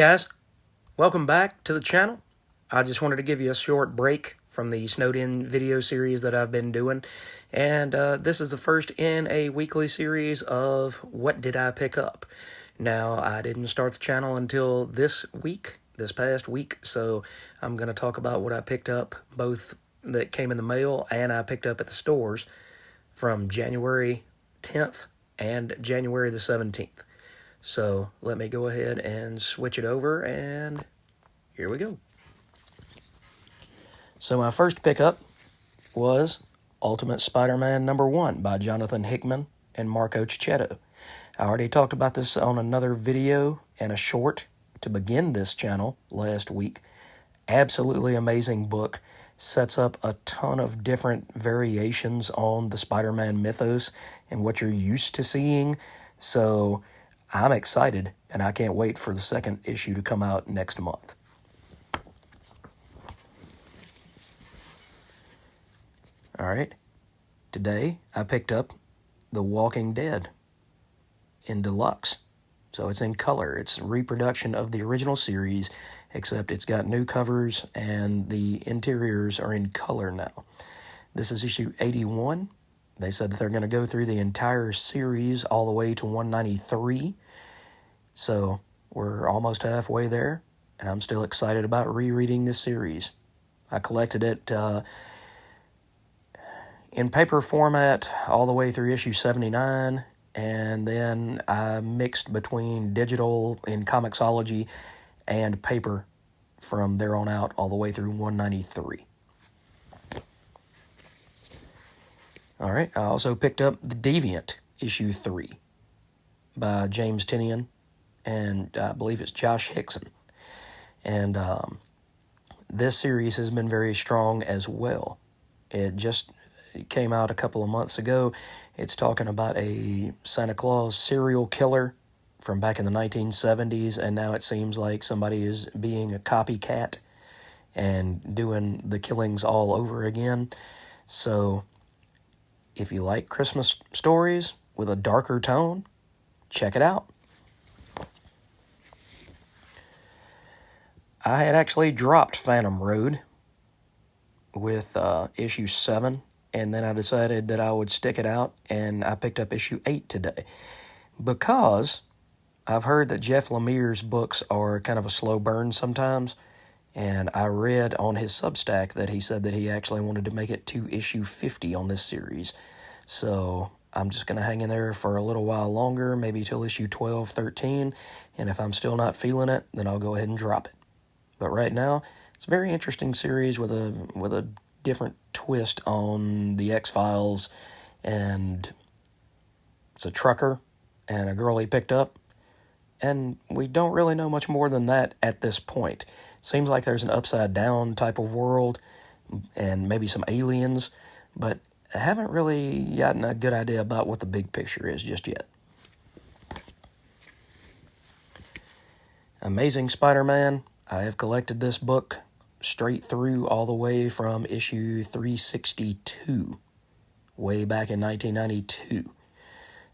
Guys, welcome back to the channel. I just wanted to give you a short break from the snowed in video series that I've been doing, and this is the first in a weekly series of What Did I Pick Up? Now, I didn't start the channel until this past week, so I'm going to talk about what I picked up, both that came in the mail and I picked up at the stores from January 10th and January the 17th. So let me go ahead and switch it over, and here we go. So my first pickup was Ultimate Spider-Man #1 by Jonathan Hickman and Marco Cicchetto. I already talked about this on another video and a short to begin this channel last week. Absolutely amazing book. Sets up a ton of different variations on the Spider-Man mythos and what you're used to seeing. So I'm excited, and I can't wait for the second issue to come out next month. All right, today I picked up The Walking Dead in deluxe. So it's in color. It's a reproduction of the original series, except it's got new covers and the interiors are in color now. This is issue 81. They said that they're going to go through the entire series all the way to 193. So we're almost halfway there, and I'm still excited about rereading this series. I collected it in paper format all the way through issue 79, and then I mixed between digital in Comixology and paper from there on out all the way through 193. All right, I also picked up The Deviant, issue 3, by James Tynion, and I believe it's Josh Hickson. And this series has been very strong as well. It came out a couple of months ago. It's talking about a Santa Claus serial killer from back in the 1970s, and now it seems like somebody is being a copycat and doing the killings all over again. So if you like Christmas stories with a darker tone, check it out. I had actually dropped Phantom Road with issue 7, and then I decided that I would stick it out, and I picked up issue 8 today. Because I've heard that Jeff Lemire's books are kind of a slow burn sometimes, and I read on his Substack that he said that he actually wanted to make it to issue 50 on this series. So I'm just going to hang in there for a little while longer, maybe till issue 12, 13, and if I'm still not feeling it, then I'll go ahead and drop it. But right now, it's a very interesting series with a different twist on the X-Files, and it's a trucker and a girl he picked up, and we don't really know much more than that at this point. Seems like there's an upside-down type of world and maybe some aliens, but I haven't really gotten a good idea about what the big picture is just yet. Amazing Spider-Man. I have collected this book straight through all the way from issue 362, way back in 1992.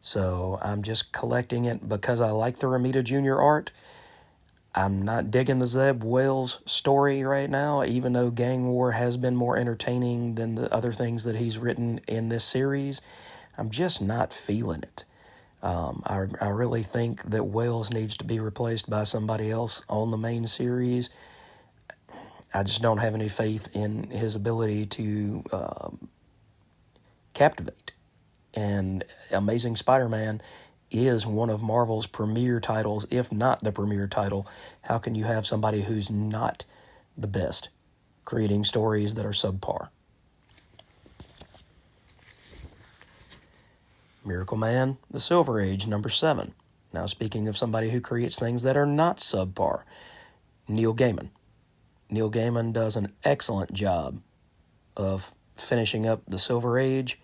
So I'm just collecting it because I like the Romita Jr. art. I'm not digging the Zeb Wells story right now, even though Gang War has been more entertaining than the other things that he's written in this series. I'm just not feeling it. I really think that Wells needs to be replaced by somebody else on the main series. I just don't have any faith in his ability to captivate. And Amazing Spider-Man is one of Marvel's premier titles, if not the premier title. How can you have somebody who's not the best creating stories that are subpar? Miracle Man, The Silver Age, #7. Now, speaking of somebody who creates things that are not subpar, Neil Gaiman. Neil Gaiman does an excellent job of finishing up The Silver Age,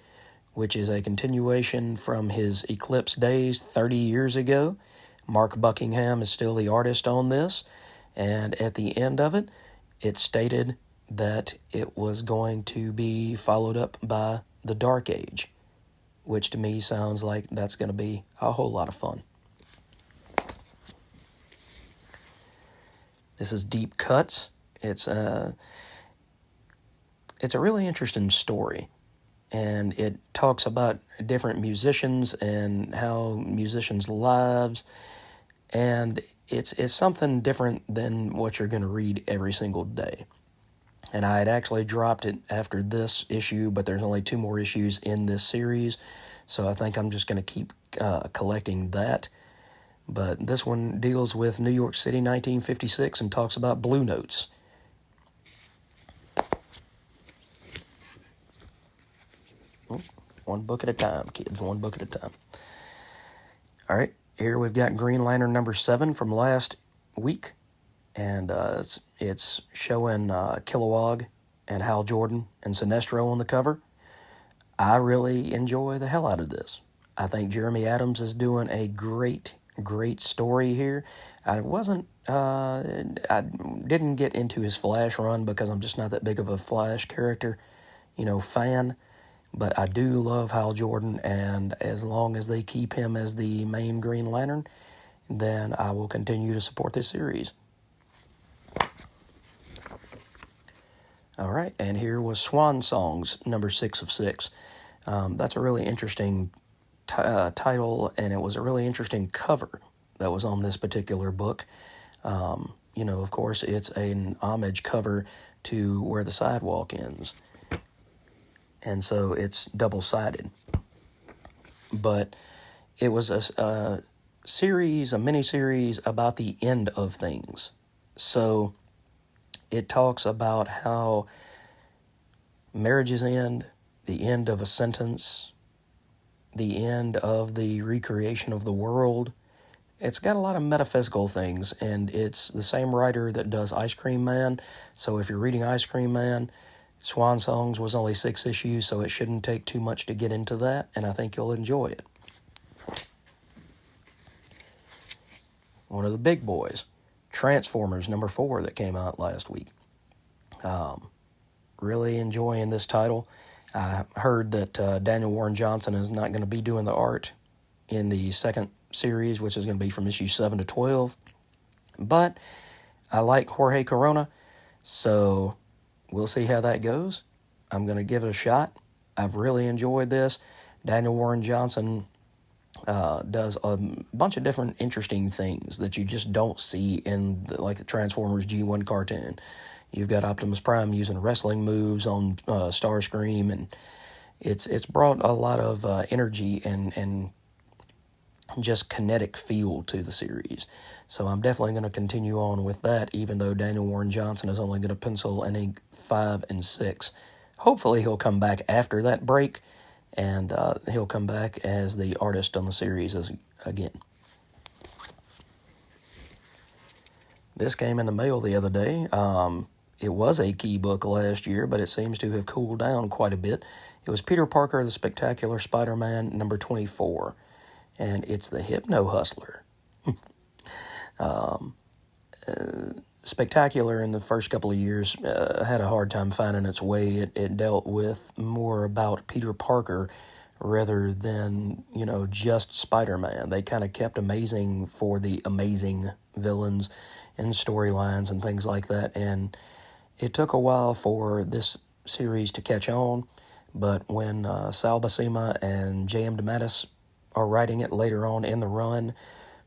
which is a continuation from his Eclipse days 30 years ago. Mark Buckingham is still the artist on this, and at the end of it, it stated that it was going to be followed up by The Dark Age, which to me sounds like that's going to be a whole lot of fun. This is Deep Cuts. It's a really interesting story, and it talks about different musicians and how musicians' lives, and it's something different than what you're going to read every single day. And I had actually dropped it after this issue, but there's only 2 more issues in this series, so I think I'm just going to keep collecting that. But this one deals with New York City 1956 and talks about Blue Notes. One book at a time, kids, one book at a time. All right, here we've got Green Lantern number 7 from last week, and it's showing Kilowog and Hal Jordan and Sinestro on the cover. I really enjoy the hell out of this. I think Jeremy Adams is doing a great story here. I didn't get into his Flash run because I'm just not that big of a Flash character, fan. But I do love Hal Jordan, and as long as they keep him as the main Green Lantern, then I will continue to support this series. All right, and here was Swan Songs, number 6 of 6. That's a really interesting title, and it was a really interesting cover that was on this particular book. Of course, it's an homage cover to Where the Sidewalk Ends. And so it's double-sided. But it was a mini-series about the end of things. So it talks about how marriages end, the end of a sentence, the end of the recreation of the world. It's got a lot of metaphysical things, and it's the same writer that does Ice Cream Man. So if you're reading Ice Cream Man, Swan Songs was only 6 issues, so it shouldn't take too much to get into that, and I think you'll enjoy it. One of the big boys, Transformers number 4 that came out last week. Really enjoying this title. I heard that Daniel Warren Johnson is not going to be doing the art in the second series, which is going to be from issue 7 to 12. But I like Jorge Corona, so we'll see how that goes. I'm going to give it a shot. I've really enjoyed this. Daniel Warren Johnson does a bunch of different interesting things that you just don't see in the Transformers G1 cartoon. You've got Optimus Prime using wrestling moves on Starscream, and it's brought a lot of energy and just kinetic feel to the series. So I'm definitely going to continue on with that, even though Daniel Warren Johnson is only going to pencil and ink 5 and 6. Hopefully he'll come back after that break, and he'll come back as the artist on the series again. This came in the mail the other day. It was a key book last year, but it seems to have cooled down quite a bit. It was Peter Parker, the Spectacular Spider-Man, number 24. And it's the Hypno Hustler. Spectacular in the first couple of years had a hard time finding its way. It dealt with more about Peter Parker rather than, just Spider-Man. They kind of kept Amazing for the amazing villains and storylines and things like that. And it took a while for this series to catch on, but when Sal Buscema and J.M. DeMatteis are writing it later on in the run,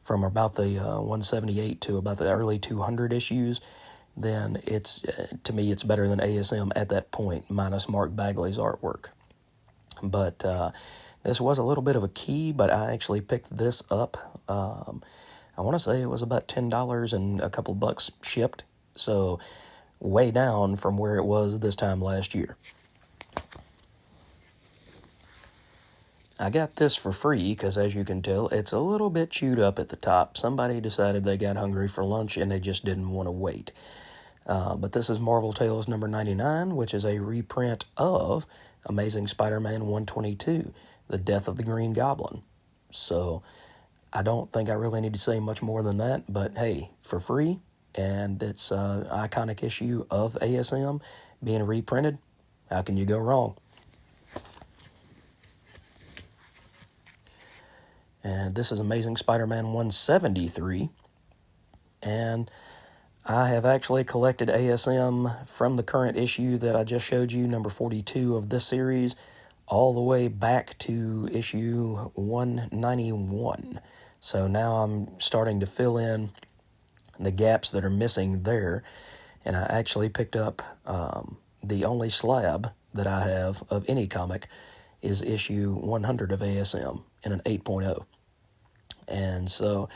from about the 178 to about the early 200 issues, then to me it's better than ASM at that point, minus Mark Bagley's artwork. But this was a little bit of a key, but I actually picked this up. I want to say it was about $10 and a couple bucks shipped, so way down from where it was this time last year. I got this for free because, as you can tell, it's a little bit chewed up at the top. Somebody decided they got hungry for lunch and they just didn't want to wait. But this is Marvel Tales number 99, which is a reprint of Amazing Spider-Man 122, The Death of the Green Goblin. So I don't think I really need to say much more than that, but hey, for free, and it's an iconic issue of ASM being reprinted. How can you go wrong? And this is Amazing Spider-Man 173. And I have actually collected ASM from the current issue that I just showed you, number 42 of this series, all the way back to issue 191. So now I'm starting to fill in the gaps that are missing there, and I actually picked up the only slab that I have of any comic is issue 100 of ASM in an 8.0. And so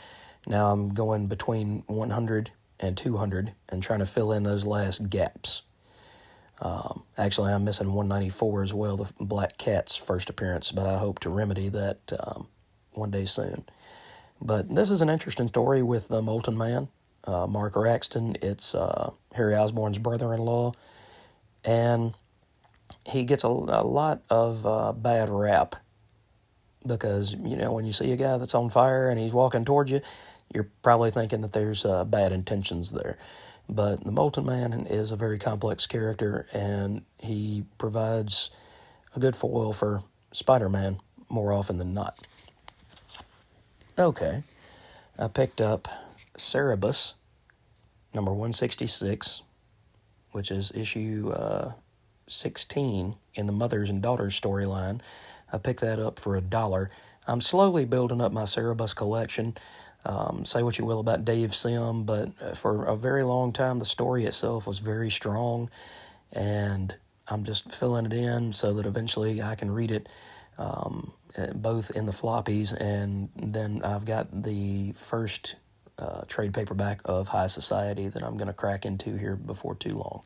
now I'm going between 100 and 200 and trying to fill in those last gaps. Actually, I'm missing 194 as well, the Black Cat's first appearance, but I hope to remedy that one day soon. But this is an interesting story with the Molten Man, Mark Raxton. It's Harry Osborn's brother-in-law, and he gets a lot of bad rap because, you know, when you see a guy that's on fire and he's walking towards you, you're probably thinking that there's bad intentions there. But the Molten Man is a very complex character, and he provides a good foil for Spider-Man more often than not. Okay, I picked up Cerebus, number 166, which is issue 16 in the Mothers and Daughters storyline. I picked that up for $1. I'm slowly building up my Cerebus collection. Say what you will about Dave Sim, but for a very long time, the story itself was very strong, and I'm just filling it in so that eventually I can read it both in the floppies, and then I've got the first trade paperback of High Society that I'm going to crack into here before too long.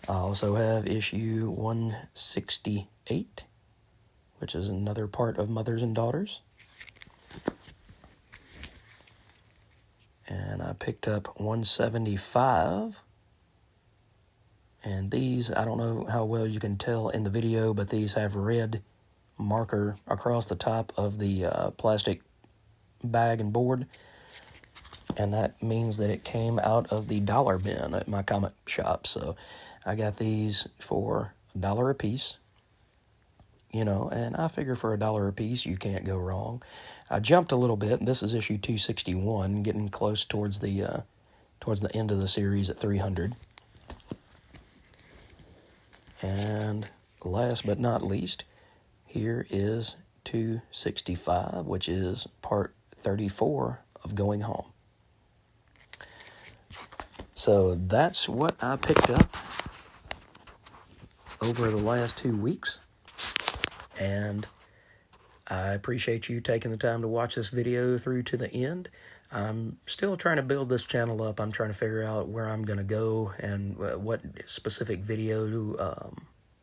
I also have issue 168, which is another part of Mothers and Daughters. And I picked up 175. And these, I don't know how well you can tell in the video, but these have red marker across the top of the plastic bag and board. And that means that it came out of the dollar bin at my comic shop. So I got these for $1 a piece. You know, and I figure for $1 a piece, you can't go wrong. I jumped a little bit. This is issue 261, getting close towards the end of the series at 300. And last but not least, here is 265, which is part 34 of Going Home. So that's what I picked up over the last 2 weeks. And I appreciate you taking the time to watch this video through to the end. I'm still trying to build this channel up. I'm trying to figure out where I'm going to go and what specific video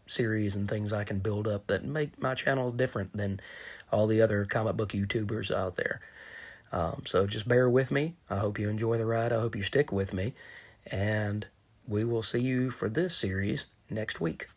series and things I can build up that make my channel different than all the other comic book YouTubers out there. So just bear with me. I hope you enjoy the ride. I hope you stick with me. And we will see you for this series next week.